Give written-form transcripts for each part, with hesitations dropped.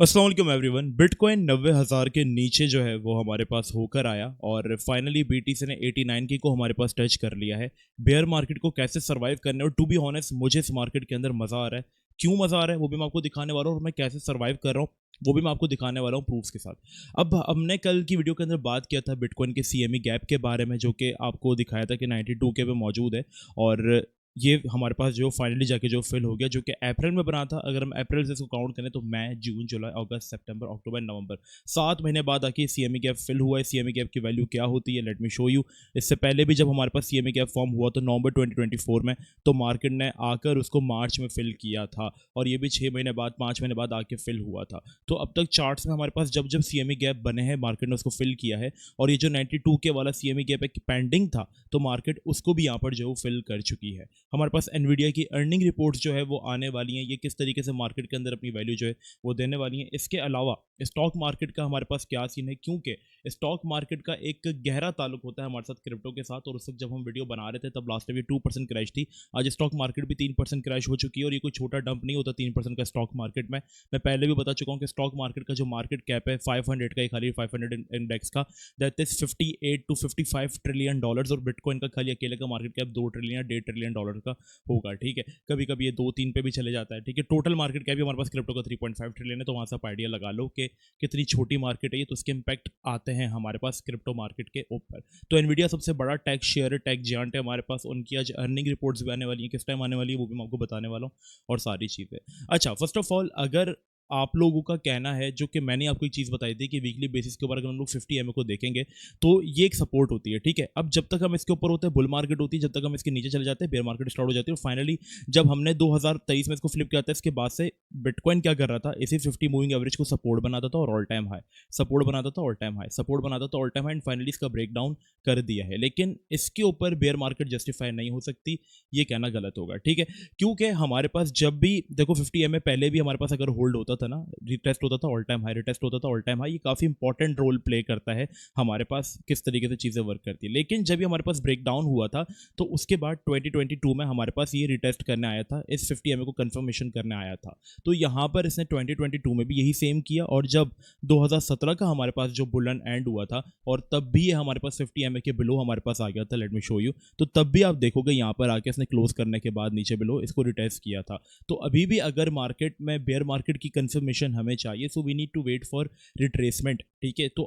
अस्सलाम वालेकुम everyone. Bitcoin 90,000 के नीचे जो है वो हमारे पास होकर आया और फाइनली बीटीसी ने 89 की को हमारे पास टच कर लिया है। बेयर मार्केट को कैसे सरवाइव करने, और टू बी ऑनेस्ट मुझे इस मार्केट के अंदर मजा आ रहा है। क्यों मजा आ रहा है वो भी मैं आपको दिखाने वाला हूँ, और मैं कैसे सरवाइव कर रहा हूँ वो भी मैं आपको दिखाने वाला हूँ प्रूफ्स के साथ। अब हमने कल की वीडियो के अंदर बात किया था बिटकॉइन के सीएमई गैप के बारे में, जो कि आपको दिखाया था कि 92 के पे मौजूद है, और ये हमारे पास जो फाइनली जाके जो फिल हो गया, जो कि अप्रैल में बना था। अगर हम अप्रैल से इसको काउंट करें तो मई, जून, जुलाई, अगस्त, सितंबर, अक्टूबर, नवंबर, 7 महीने बाद आके सीएमई गैप फिल हुआ है। सीएमई गैप की वैल्यू क्या होती है, लेट मी शो यू। इससे पहले भी जब हमारे पास सीएमई गैप फॉर्म हुआ तो नवंबर 2024 में, तो मार्केट ने आकर उसको मार्च में फिल किया था, और ये भी 6 महीने बाद, 5 महीने बाद आके फिल हुआ था। तो अब तक चार्ट्स में हमारे पास जब जब सीएमई गैप बने हैं मार्केट ने उसको फिल किया है, और ये जो 92 के वाला सीएमई गैप पेंडिंग था, तो मार्केट उसको भी यहाँ पर जो फिल कर चुकी है। हमारे पास एनवीडिया की अर्निंग रिपोर्ट्स जो है वो आने वाली हैं, ये किस तरीके से मार्केट के अंदर अपनी वैल्यू जो है वो देने वाली हैं। इसके अलावा स्टॉक मार्केट का हमारे पास क्या सीन है, क्योंकि स्टॉक मार्केट का एक गहरा ताल्लुक होता है हमारे साथ क्रिप्टो के साथ, और उस वक्त जब हम वीडियो बना रहे थे तब लास्ट में 2% क्रैश थी। आज स्टॉक मार्केट भी 3% क्रैश हो चुकी है, और ये कोई छोटा डंप नहीं होता 3% का स्टॉक मार्केट में। मैं पहले भी बता चुका हूँ कि स्टॉक मार्केट का जो मार्केट कैप है 500 का, खाली 500 इंडेक्स का, that is 58 to 55 trillion dollars, और बिटकॉइन का खाली अकेले का मार्केट कैप 2 ट्रिलियन या 1.5 ट्रिलियन डॉलर का होगा। ठीक है, कभी कभी ये 2-3 पे भी चले जाता है। ठीक है, टोटल मार्केट कैप भी हमारे पास क्रिप्टो का 3.5 ट्रिलियन है, तो वहां से आप आइडिया लगा लो कि कितनी छोटी मार्केट है ये, तो उसके इंपैक्ट आते हैं हमारे पास क्रिप्टो मार्केट के ऊपर। तो एनवीडिया सबसे बड़ा टेक शेयर है, टेक जियांट है हमारे पास। उनकी आज अर्निंग रिपोर्ट्स भी आने वाली है, किस टाइम आने वाली है वो भी मैं आपको बताने वाला हूँ, और सारी चीज़ें। अच्छा, फर्स्ट ऑफ ऑल, अगर आप लोगों का कहना है, जो कि मैंने आपको एक चीज़ बताई थी कि वीकली बेसिस के ऊपर अगर हम लोग 50 एमए को देखेंगे तो ये एक सपोर्ट होती है। ठीक है, अब जब तक हम इसके ऊपर होते हैं बुल मार्केट होती है, जब तक हम इसके नीचे चले जाते हैं बेयर मार्केट स्टार्ट हो जाती है। और फाइनली जब हमने 2023 में इसको फ्लिप किया था, इसके बाद से बिटकॉइन क्या कर रहा था, इसी 50 मूविंग एवरेज को सपोर्ट बनाता था और ऑल टाइम हाई, सपोर्ट बनाता था ऑल टाइम हाई, सपोर्ट बनाता था all time high, and finally इसका ब्रेकडाउन कर दिया है। लेकिन इसके ऊपर बेयर मार्केट जस्टिफाई नहीं हो सकती, ये कहना गलत होगा। ठीक है, क्योंकि हमारे पास जब भी देखो 50 एमए पहले भी हमारे पास अगर होल्ड होता था ना, रिटेस्ट होता था ऑल टाइम हाई, रिटेस्ट होता था ऑल टाइम हाई, ये काफ़ी इंपॉर्टेंट रोल प्ले करता है हमारे पास किस तरीके से चीज़ें वर्क करती है। लेकिन जब ये हमारे पास ब्रेकडाउन हुआ था, तो उसके बाद 2022 में हमारे पास ये रिटेस्ट करने आया था, इस 50 एमए को कंफर्मेशन करने आया था। तो यहाँ पर इसने 2022 में भी यही सेम किया, और जब 2017 का हमारे पास जो बुलन एंड हुआ था, और तब भी ये हमारे पास 50 एमए के बिलो हमारे पास आ गया था, लेट मी शो यू। तो तब भी आप देखोगे यहाँ पर आके इसने क्लोज करने के बाद नीचे बिलो इसको रिटेस्ट किया था। तो अभी भी अगर मार्केट में बेयर मार्केट की कंफर्मेशन हमें चाहिए, so we need to wait for retracement. ठीक है, तो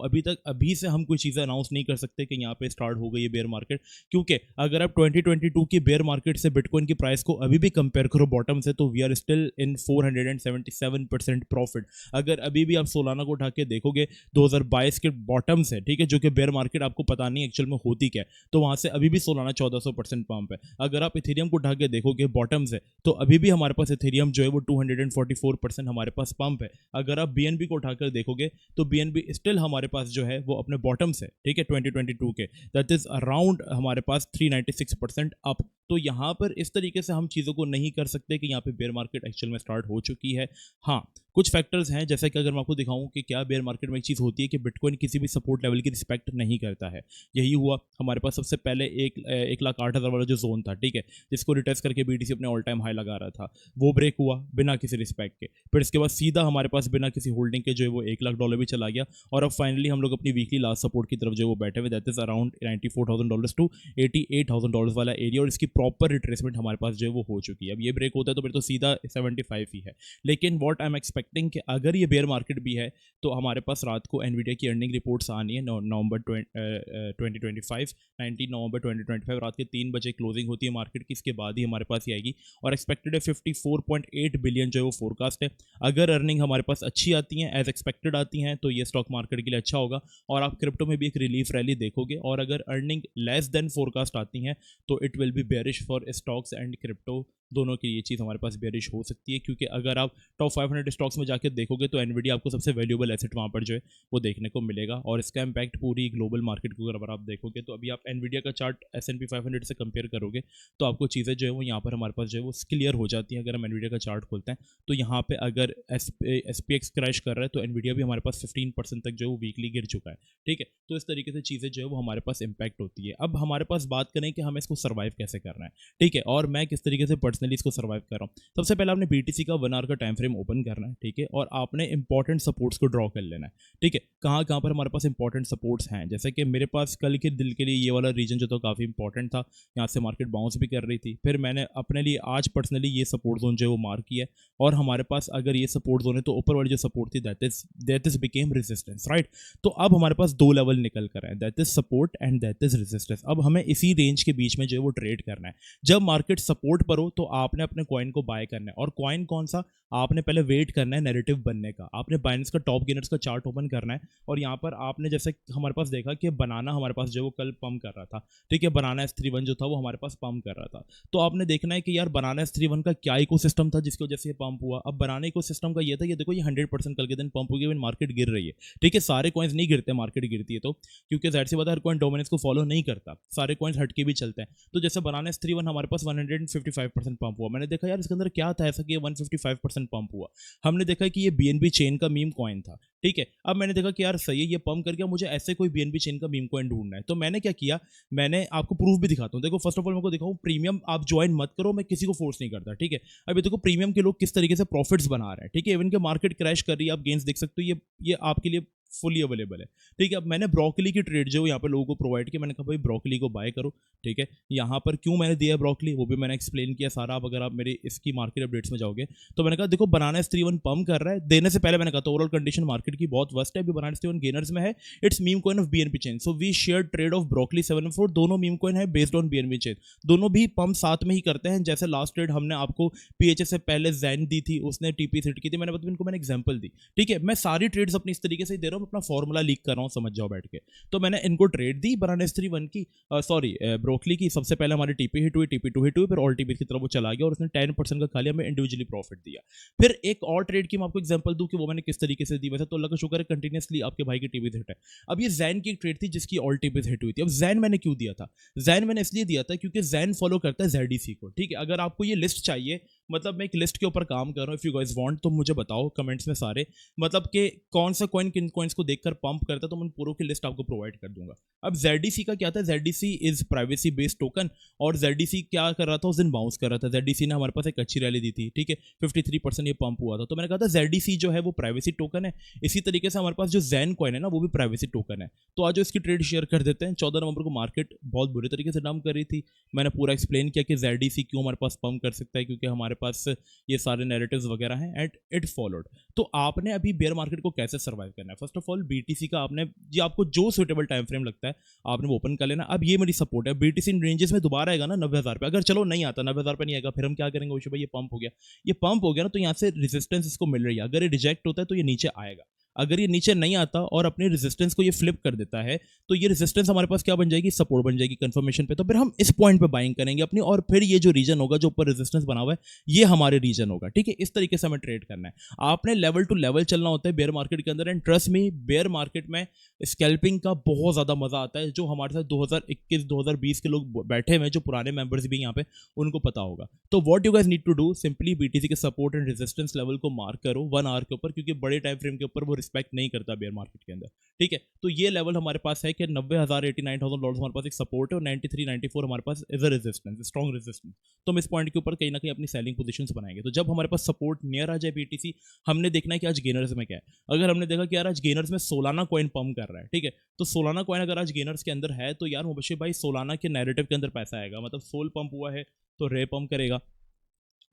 अभी से हम कोई चीज़ें अनाउंस नहीं कर सकते कि यहाँ पे स्टार्ट हो गई है बेयर मार्केट, क्योंकि अगर आप 2022 की बेयर मार्केट से बिटकॉइन की प्राइस को अभी भी कंपेयर करो बॉटम से, तो we are still in 477% profit. अगर अभी भी आप सोलाना को उठा के देखोगे 2022 के बॉटम से, ठीक है, जो कि बेयर मार्केट आपको पता नहीं एक्चुअल में होती क्या है, तो वहां से अभी भी सोलाना 1400% पंप है। अगर आप इथेरियम को उठा के देखोगे बॉटम से, तो अभी भी हमारे पास इथेरियम जो है वो 244% हमारे पास पंप है। अगर आप बीएनबी को उठाकर देखोगे तो बीएनबी स्टिल हमारे पास जो है वो अपने बॉटम से, ठीक है, 2022 के, दैट इज अराउंड हमारे पास 396% अप। तो यहाँ पर इस तरीके से हम चीज़ों को नहीं कर सकते कि यहाँ पे बेयर मार्केट एक्चुअल में स्टार्ट हो चुकी है। हाँ, कुछ फैक्टर्स हैं, जैसे कि अगर मैं आपको दिखाऊं कि क्या बेयर मार्केट में एक चीज़ होती है कि बिटकॉइन किसी भी सपोर्ट लेवल की रिस्पेक्ट नहीं करता है। यही हुआ हमारे पास सबसे पहले 1,08,000 वाला जो जोन था, ठीक है, जिसको रिटेस्ट करके बीटीसी अपने ऑल टाइम हाई लगा रहा था, वो ब्रेक हुआ बिना किसी रिस्पेक्ट के। फिर इसके बाद सीधा हमारे पास बिना किसी होल्डिंग के जो है वो $1,00,000 भी चला गया, और अब फाइनली हम लोग अपनी वीकली लास्ट सपोर्ट की तरफ जो है वो बैठे हुए, दैट इज अराउंड $94,000 टू $88,000 वाला एरिया, और इसकी प्रॉपर रिट्रेसमेंट हमारे पास जो है वो हो चुकी है। अब ये ब्रेक होता है तो फिर तो सीधा 75 ही है। लेकिन वॉट आई एम एक्सपेक्टिंग कि अगर ये बेयर मार्केट भी है तो हमारे पास रात को एनवीडिया की अर्निंग रिपोर्ट्स आनी है नवंबर 2025, 19 नवंबर 2025 रात के 3 बजे क्लोजिंग होती है मार्केट की, इसके बाद ही हमारे पास ये आएगी, और एक्सपेक्टेड है 54.8 बिलियन जो है वो फोरकास्ट है। अगर अर्निंग हमारे पास अच्छी आती हैं, एज एक्सपेक्टेड आती हैं, तो ये स्टॉक मार्केट के लिए अच्छा होगा, और आप क्रिप्टो में भी एक रिलीफ रैली देखोगे। और अगर अर्निंग लेस देन फोरकास्ट आती हैं तो it will be bearish for stocks and crypto, दोनों की ये चीज़ हमारे पास बेरिश हो सकती है। क्योंकि अगर आप टॉप 500 स्टॉक्स में जाकर देखोगे तो एनवीडिया आपको सबसे वैल्यूएबल एसेट वहाँ पर जो है वो देखने को मिलेगा, और इसका इम्पैक्ट पूरी ग्लोबल मार्केट को अगर आप देखोगे, तो अभी आप एनवीडिया का चार्ट S&P 500 से कंपेयर करोगे तो आपको चीज़ें जो है वो यहाँ पर हमारे पास जो है वो क्लियर हो जाती हैं। अगर हम एनवीडिया का चार्ट खोलते हैं तो यहाँ पे अगर SPX क्रैश कर रहा है तो एनवीडिया भी हमारे पास 15% तक जो है वो वीकली गिर चुका है। ठीक है, तो इस तरीके से चीज़ें जो है वो हमारे पास इम्पैक्ट होती है। अब हमारे पास बात करें कि हमें इसको सर्वाइव कैसे करना है, ठीक है, और मैं किस तरीके से पर्सनली पर्सनली इसको सर्वाइव कर रहा हूँ। सबसे पहले आपने BTC का 1 आवर का टाइम फ्रेम ओपन करना है, ठीक है, और आपने इंपॉर्टेंट सपोर्ट्स को ड्रॉ कर लेना है, ठीक है। कहाँ कहाँ पर हमारे पास इंपॉर्टेंट सपोर्ट्स हैं, जैसे कि मेरे पास कल के दिल के लिए ये वाला रीजन जो था काफ़ी इंपॉर्टेंट था, यहाँ से मार्केट बाउंस भी कर रही थी। फिर मैंने अपने लिए आज पर्सनली ये सपोर्ट जोन जो है वो मार्क किया है, और हमारे पास अगर ये सपोर्ट जोन है तो ऊपर वाली जो सपोर्ट थी that is became resistance, right. तो अब हमारे पास दो लेवल निकल कर है, that is support and that is resistance. अब हमें इसी रेंज के बीच में जो है वो ट्रेड करना है। जब मार्केट सपोर्ट पर हो तो आपने अपने कॉइन को बाय करना है, और कॉइन कौन सा, आपने पहले वेट करना है नैरेटिव बनने का। आपने बाइनेंस का टॉप गेनर्स का चार्ट ओपन करना है, और यहाँ पर आपने जैसे हमारे पास देखा कि बनाना हमारे पास जो वो कल पंप कर रहा था, ठीक है, बनाना S31 जो था वो हमारे पास पंप कर रहा था। तो आपने देखना है कि यार बनाना S31 का क्या इकोसिस्टम था जिसकी वजह से ये पंप हुआ। अब बनाना इकोसिस्टम का ये था, ये देखो ये 100% कल के दिन पंप हो गया, मार्केट गिर रही है, ठीक है। सारे कॉइन्स नहीं गिरते, मार्केट गिरती है तो, क्योंकि ज़ाहिर सी बात है हर कॉइन डोमिनेंस को फॉलो नहीं करता, सारे कॉइन्स हटके भी चलते हैं। तो जैसे बनाना S31 हमारे पास 155% पंप हुआ, मैंने देखा यार इसके अंदर क्या था ऐसा कि 155% पंप हुआ। हमने देखा कि ये BNB चेन का मीम कॉइन था, ठीक है। अब मैंने देखा कि यार सही है ये पंप करके, मुझे ऐसे कोई BNB चेन का मीम कॉइन ढूंढना है। तो मैंने क्या किया, मैंने आपको प्रूफ भी दिखाता हूँ। देखो फर्स्ट ऑफ ऑल मैं को दिखाऊँ, प्रीमियम आप ज्वाइन मत करो, मैं किसी को फोर्स नहीं करता, ठीक है। अभी देखो प्रीमियम के लोग किस तरीके से प्रॉफिट्स बना रहे हैं, ठीक है। इवन के मार्केट क्रैश कर रही है, आप गेंस देख सकते हो, ये आपके लिए फुली अवेलेबल है, ठीक है। अब मैंने ब्रोकली की ट्रेड जो यहाँ पे लोगों को प्रोवाइड किया, मैंने कहा भाई ब्रोकली को बाय करो, ठीक है। यहाँ पर क्यों मैंने दिया ब्रोकली वो भी मैंने एक्सप्लेन किया सारा। अब अगर आप मेरे इसकी मार्केट अपडेट्स में जाओगे तो मैंने कहा देखो बनाना S31 पंप कर रहा है, देने से पहले मैंने कहा तो ओवरऑल कंडीशन मार्केट की बहुत वर्स्ट है, अभी बनाना S31 गेनर्स में है, it's meme coin of BNB chain, so we share trade of broccoli 7/4, दोनों मीम कॉइन है बेस्ड ऑन BNB चेन, दोनों भी पंप साथ में ही करते हैं। जैसे लास्ट ट्रेड हमने आपको PHS से पहले जैन दी थी, उसने TP हिट की थी, मैंने इनको मैंने एग्जांपल दी, ठीक है। मैं सारी ट्रेड्स अपनी इस तरीके से दे रहा हूँ, अपना फॉर्मूला लीक कर रहा हूँ, समझ जाओ बैठ के। तो मैंने इनको ट्रेड दी बनाना S31 की, सॉरी ब्रोकली की। सबसे पहले हमारी TP हिट हुई, TP2 हिट हुई, फिर ऑल TP की तरफ वो चला गया और उसने 10% का खा लिया, मैं इंडिविजुअली प्रॉफिट दिया। फिर एक और ट्रेड की मैं आपको एग्जांपल दूं कि वो मैंने किस तरीके से दी। वैसे तो अल्लाह का शुक्र है कंटिन्यूसली आपके भाई की TP हिट है। अब ये जैन की एक ट्रेड थी जिसकी ऑल TP हिट हुई थी। अब जैन मैंने क्यों दिया था, जैन मैंने इसलिए दिया था क्योंकि जैन फॉलो करता है ZDC को, ठीक है। अगर आपको ये लिस्ट चाहिए, मतलब मैं एक लिस्ट के ऊपर काम कर रहा हूँ, इफ यू गाइस वांट तो मुझे बताओ कमेंट्स में सारे, मतलब कि कौन सा कॉइन किन कॉइन्स को देखकर पंप करता है, तो मैं पूरों की लिस्ट आपको प्रोवाइड कर दूंगा। अब ZDC का क्या था, ZDC is privacy based token, और ZDC क्या कर रहा था, उस दिन बाउंस कर रहा था। ZDC ने हमारे पास एक अच्छी रैली दी थी, ठीक है, 53% ये पंप हुआ था। तो मैंने कहा था ZDC जो है वो प्राइवेसी टोकन है। इसी तरीके से हमारे पास जो जैन कॉइन है ना वो भी प्राइवेसी टोकन है। तो आज इसकी ट्रेड शेयर कर देते हैं। 14 नवंबर को मार्केट बहुत बुरे तरीके से डंप कर रही थी, मैंने पूरा एक्सप्लेन किया कि ZDC क्यों हमारे पास पंप कर सकता है, क्योंकि हमारे पास ये सारे नैरेटिव्स वगैरह हैं एंड इट फॉलोड। तो आपने अभी बेयर मार्केट को कैसे सर्वाइव करना है, फर्स्ट ऑफ ऑल BTC का आपने ये आपको जो सुटेबल टाइम फ्रेम लगता है आपने वो ओपन कर लेना। अब ये मेरी सपोर्ट है, BTC इन रेंजेस में दोबारा आएगा ना 90,000 पे, अगर चलो नहीं आता 90,000 पे नहीं आएगा, फिर हम क्या करेंगे भाई, ये पंप हो गया, ये पंप हो गया ना, तो यहाँ से रेजिस्टेंस इसको मिल रही है। अगर ये रिजेक्ट होता है तो ये नीचे आएगा, अगर ये नीचे नहीं आता और अपने रेजिस्टेंस को ये फ्लिप कर देता है तो ये रेजिस्टेंस हमारे पास क्या बन जाएगी, सपोर्ट बन जाएगी कंफर्मेशन पे। तो फिर हम इस पॉइंट पे बाइंग करेंगे अपनी, और फिर ये जो रीजन होगा जो ऊपर रेजिस्टेंस बना हुआ है ये हमारे रीजन होगा, ठीक है। इस तरीके से हमें ट्रेड करना है। आपने लेवल टू लेवल चलना होता है बेयर मार्केट के अंदर, and trust me bear market में स्कैल्पिंग का बहुत ज्यादा मजा आता है। जो हमारे साथ 2021-2020 के लोग बैठे हुए हैं, जो पुराने मेंबर्स भी यहाँ पे, उनको पता होगा। तो what you guys need to do, simply BTC के सपोर्ट एंड रेजिस्टेंस लेवल को मार्क करो 1 आवर के ऊपर, क्योंकि बड़े टाइम फ्रेम के ऊपर वो रिस्पेक्ट नहीं करता बेयर मार्केट के अंदर, ठीक है। तो ये लेवल हमारे पास है कि 90,000 $89,000 हमारे पास एक सपोर्ट है, और 93-94 हमारे पास is a resistance, strong resistance. तो हम इस पॉइंट के ऊपर कहीं ना कहीं अपनी सेलिंग पोजीशंस बनाएंगे। तो जब हमारे पास सपोर्ट नियर आ जाए BTC, हमने देखना है कि आज गेनर्स में क्या है। अगर हमने देखा कि यार आज गेनर्स में सोलाना कॉइन पंप कर रहा है, ठीक है, तो सोलाना कॉइन अगर आज गेनर्स के अंदर है तो यार मुबशिर भाई सोलाना के नैरेटिव के अंदर पैसा आएगा, मतलब सोल पंप हुआ है तो रे पंप करेगा,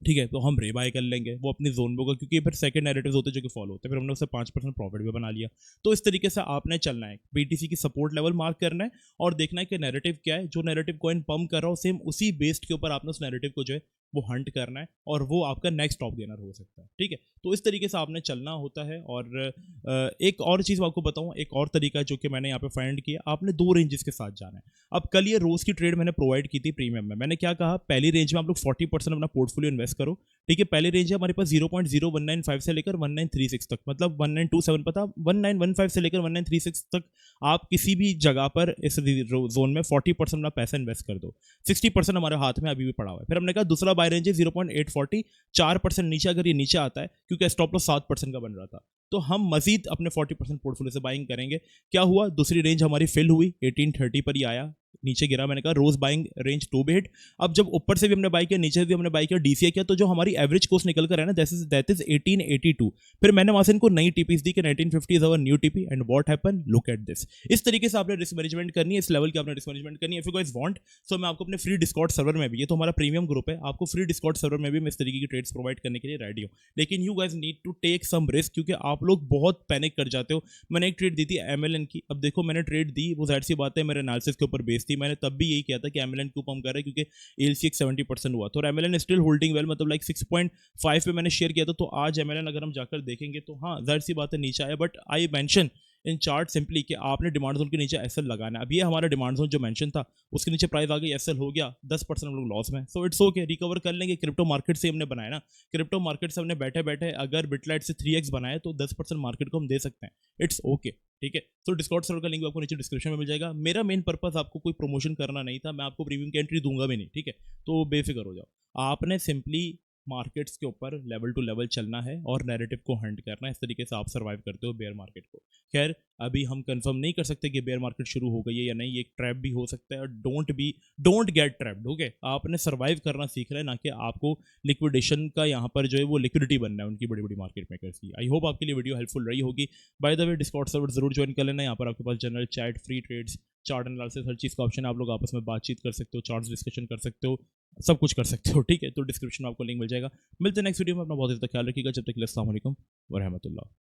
ठीक है। तो हम रे बाय कर लेंगे, वो अपनी जोन में होगा, क्योंकि फिर सेकंड नैरेटिव्स होते हैं जो कि फॉलो होते हैं, फिर हमने उससे 5% प्रॉफिट भी बना लिया। तो इस तरीके से आपने चलना है, BTC की सपोर्ट लेवल मार्क करना है और देखना है कि नैरेटिव क्या है, जो नैरेटिव कॉइन पंप कर रहा हो सेम उसी बेस्ड के ऊपर आपने उस नैरेटिव को जो है वो हंट करना है, और वो आपका नेक्स्ट टॉप गेनर हो सकता है, ठीक है। तो इस तरीके से आपने चलना होता है। और एक और चीज़ मैं आपको बताऊं, एक और तरीका जो कि मैंने यहाँ पे फाइंड किया, आपने 2 रेंजेस के साथ जाना है। अब कल ये रोज की ट्रेड मैंने प्रोवाइड की थी प्रीमियम में, मैंने क्या कहा, पहली रेंज में आप लोग 40% अपना पोर्टफोलियो इन्वेस्ट करो, ठीक है। पहली रेंज है हमारे पास 0.0195 से लेकर 1936 तक, मतलब 1927 पता 1915 से लेकर 1936 तक आप किसी भी जगह पर इस जोन में 40% अपना पैसा इन्वेस्ट कर दो। 60% हमारे हाथ में अभी भी पड़ा हुआ है। फिर हमने कहा दूसरा बाय रेंज है 0.840, 4% नीचे, अगर ये नीचे आता है, क्योंकि स्टॉप लॉस 7% का बन रहा था, तो हम मजीद अपने 40% पोर्टफोलियो से बाइंग करेंगे। क्या हुआ, दूसरी रेंज हमारी फिल हुई, 1830 पर ही आया, नीचे गिरा, मैंने कहा रोज बाइंग रेंज 2 भी हिट। अब जब ऊपर से भी हमने बाई किया, नीचे से भी हमने बाई किया, डीसीए किया, तो जो हमारी एवरेज कोस्ट निकल कर है ना, दैट इज 1882। फिर मैंने वहां से इनको नई टीपीज दी कि 1950 is our new TP and what happen, look at this. इस तरीके से आपने रिस्क मैनेजमेंट करनी है, इस लेवल की आपने रिस्क मैनेजमेंट करनी है। इफ यू गाइस वांट, सो मैं आपको अपने फ्री डिस्कॉर्ड सर्वर में भी, ये तो हमारा प्रीमियम ग्रुप है, आपको फ्री डिस्कॉर्ड सर्वर में भी मैं इस तरीके की ट्रेड्स प्रोवाइड करने के लिए रेडी हूँ। लेकिन you guys need to take some risk, क्योंकि आप लोग बहुत पैनिक कर जाते हो। मैंने एक ट्रेड दी थी एमएलएन की, अब देखो मैंने ट्रेड दी, वो जाहिर सी बात है मेरे एनालिसिस के ऊपर बेस्ड थी, मैंने तब भी यही किया था कि एमएलएन क्यों पम्प कर रहा है, क्योंकि एलसी एक 70% हुआ, तो एमएलएन स्टिल होल्डिंग वेल, मतलब लाइक 6.5 पे मैंने शेयर किया था। तो आज एमएलएन अगर हम जाकर देखेंगे तो हाँ जाहिर सी बात है नीचे आया, but I mention in chart simply कि आपने डिमांड जोन के नीचे एसएल लगाना है। अब ये हमारा डिमांड जोन जो मेंशन था, उसके नीचे प्राइस आ गई, एसएल हो गया, 10% हम लोग लॉस में, सो इट्स ओके, रिकवर कर लेंगे। क्रिप्टो मार्केट से हमने बनाया ना, क्रिप्टो मार्केट से हमने बैठे बैठे अगर बिटलाइट से 3x बनाए तो 10% मार्केट को हम दे सकते हैं, इट्स ओके, ठीक है। तो डिस्कॉर्ड सर्वर का लिंक आपको नीचे डिस्क्रिप्शन में मिल जाएगा। मेरा मेन पर्पस आपको कोई प्रमोशन करना नहीं था, मैं आपको प्रीमियम की एंट्री दूंगा भी नहीं, ठीक है, तो बेफिक्र हो जाओ। आपने सिंपली मार्केट्स के ऊपर लेवल टू लेवल चलना है और नैरेटिव को हंट करना है, इस तरीके से आप सर्वाइव करते हो बेयर मार्केट को। खैर अभी हम कंफर्म नहीं कर सकते कि बेयर मार्केट शुरू हो गई है या नहीं, ये एक ट्रैप भी हो सकता है, और डोंट गेट ट्रैप्ड, ओके। आपने सर्वाइव करना सीख रहे हैं, ना कि आपको लिक्विडेशन का यहाँ पर जो है वो लिक्विडिटी बनना है उनकी बड़ी बड़ी मार्केट मेकर्स की। आई होप आपके लिए वीडियो हेल्पफुल रही होगी। By the way Discord server जरूर ज्वाइन कर लेना, यहाँ पर आपके पास general chat, free trades, chart analysis, हर चीज़ का ऑप्शन है, आप लोग आपस में बातचीत कर सकते हो, चार्ट्स डिस्कशन कर सकते हो, सब कुछ कर सकते हो, ठीक है। तो डिस्क्रिप्शन में आपको लिंक मिल जाएगा। मिलते हैं नेक्स्ट वीडियो में, अपना बहुत ज़्यादा ख्याल रखिएगा, जब तक के लिए अस्सलाम वालेकुम व रहमतुल्लाह।